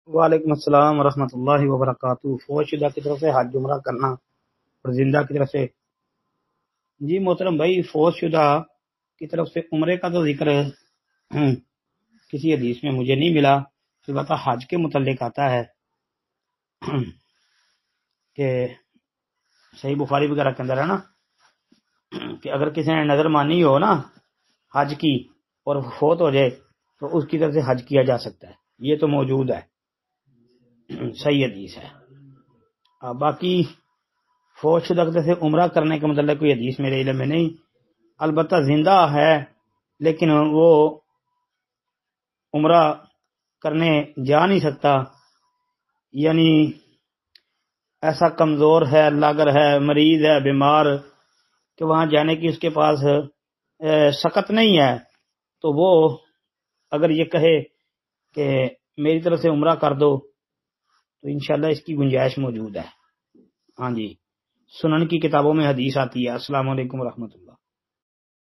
وعلیکم السلام ورحمۃ اللہ وبرکاتہ۔ فوج شدہ کی طرف سے حج عمرہ کرنا اور زندہ کی طرف سے، جی محترم بھائی، فوج شدہ کی طرف سے عمرے کا تو ذکر کسی حدیث میں مجھے نہیں ملا۔ البتہ حج کے متعلق آتا ہے کہ صحیح بخاری وغیرہ کے اندر ہے نا کہ اگر کسی نے نظر مانی ہو نا حج کی اور فوت ہو جائے تو اس کی طرف سے حج کیا جا سکتا ہے، یہ تو موجود ہے، صحیح حدیث ہے۔ باقی فوج شدہ سے عمرہ کرنے کے متعلق کوئی حدیث میرے علم میں نہیں، البتہ زندہ ہے لیکن وہ عمرہ کرنے جا نہیں سکتا، یعنی ایسا کمزور ہے، لاغر ہے، مریض ہے، بیمار کہ وہاں جانے کی اس کے پاس سکت نہیں ہے، تو وہ اگر یہ کہے کہ میری طرف سے عمرہ کر دو تو انشاءاللہ اس کی گنجائش موجود ہے۔ ہاں جی، سنن کی کتابوں میں حدیث آتی ہے۔ السلام علیکم ورحمۃ اللہ۔